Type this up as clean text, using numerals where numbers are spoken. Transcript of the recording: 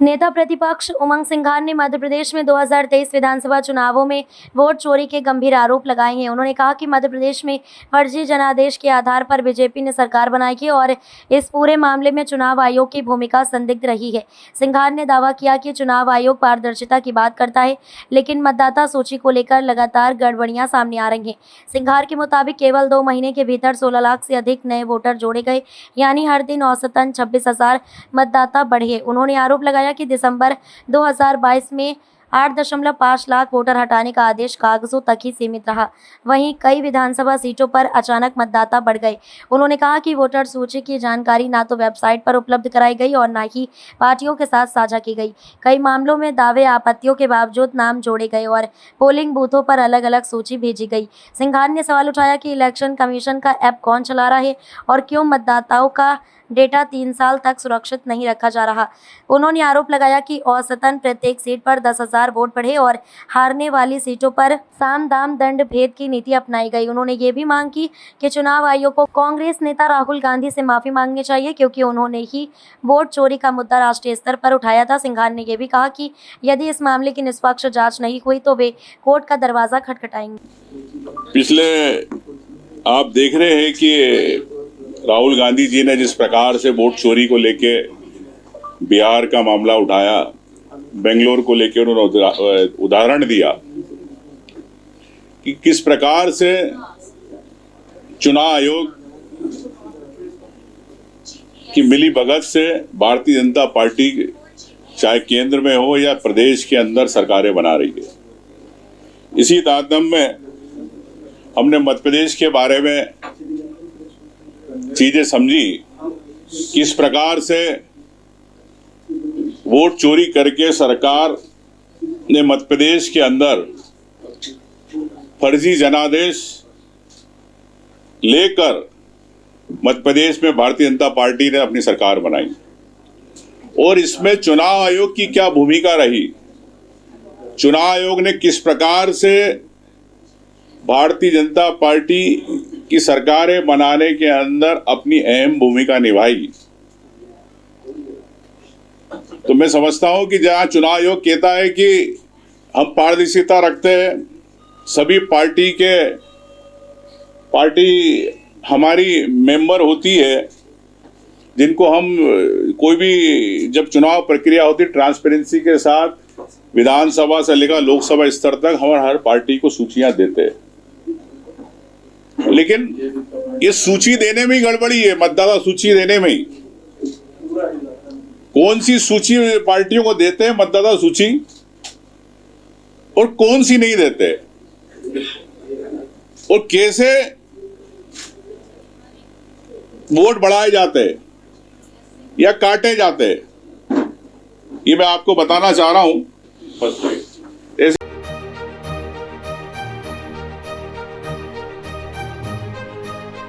नेता प्रतिपक्ष उमंग सिंघार ने मध्य प्रदेश में 2023 विधानसभा चुनावों में वोट चोरी के गंभीर आरोप लगाए हैं। उन्होंने कहा कि मध्य प्रदेश में फर्जी जनादेश के आधार पर बीजेपी ने सरकार बनाई है और इस पूरे मामले में चुनाव आयोग की भूमिका संदिग्ध रही है। सिंघार ने दावा किया कि चुनाव आयोग पारदर्शिता की बात करता है, लेकिन मतदाता सूची को लेकर लगातार गड़बड़ियां सामने आ रही हैं। सिंघार के मुताबिक केवल 2 महीने के भीतर 16 लाख से अधिक नए वोटर जोड़े गए, यानी हर दिन औसतन 26,000 मतदाता बढ़े। उन्होंने आरोप लगाया कि दिसंबर 2022 में 8.5 लाख वोटर हटाने का आदेश कागजों तक ही सीमित रहा। वहीं कई विधानसभा सीटों पर अचानक मतदाता बढ़ गए। उन्होंने कहा कि वोटर सूची की जानकारी ना तो वेबसाइट पर उपलब्ध कराई गई और ना ही पार्टियों के साथ साझा की गई। कई मामलों में दावे आपत्तियों के बावजूद नाम जोड़े गए और पोलिंग बूथों पर अलग अलग सूची भेजी गई। सिंघार ने सवाल उठाया कि इलेक्शन कमीशन का ऐप कौन चला रहा है और क्यों मतदाताओं का डेटा 3 साल तक सुरक्षित नहीं रखा जा रहा। उन्होंने आरोप लगाया कि औसतन प्रत्येक सीट पर 10,000 वोट पड़े और हारने वाली सीटों पर साम दाम दंड भेद की नीति अपनाई गई। उन्होंने ये भी मांग की कि चुनाव आयोग को कांग्रेस नेता राहुल गांधी से माफी मांगनी चाहिए, क्योंकि उन्होंने ही वोट चोरी का मुद्दा राष्ट्रीय स्तर पर उठाया था। सिंघार ने यह भी कहा कि यदि इस मामले की निष्पक्ष जाँच नहीं हुई तो वे कोर्ट का दरवाजा खटखटाएंगे। पिछले आप देख रहे हैं कि राहुल गांधी जी ने जिस प्रकार से वोट चोरी को लेके बिहार का मामला उठाया, बेंगलोर को लेके उन्होंने उदाहरण दिया कि किस प्रकार से चुनाव आयोग की मिलीभगत से भारतीय जनता पार्टी चाहे केंद्र में हो या प्रदेश के अंदर सरकारें बना रही है। इसी तारतम्य में हमने मध्य प्रदेश के बारे में चीजें समझी, किस प्रकार से वोट चोरी करके सरकार ने मध्य प्रदेश के अंदर फर्जी जनादेश लेकर मध्य प्रदेश में भारतीय जनता पार्टी ने अपनी सरकार बनाई और इसमें चुनाव आयोग की क्या भूमिका रही। चुनाव आयोग ने किस प्रकार से भारतीय जनता पार्टी की सरकारें बनाने के अंदर अपनी अहम भूमिका निभाई। तो मैं समझता हूं कि जहां चुनाव आयोग कहता है कि हम पारदर्शिता रखते हैं, सभी पार्टी हमारी मेंबर होती है, जिनको हम कोई भी जब चुनाव प्रक्रिया होती है ट्रांसपेरेंसी के साथ विधानसभा से लेकर लोकसभा स्तर तक हम हर पार्टी को सूचियां देते हैं। लेकिन ये सूची देने में ही गड़बड़ी है, मतदाता सूची देने में ही। कौन सी सूची पार्टियों को देते हैं मतदाता सूची और कौन सी नहीं देते, और कैसे वोट बढ़ाए जाते हैं या काटे जाते हैं, ये मैं आपको बताना चाह रहा हूं।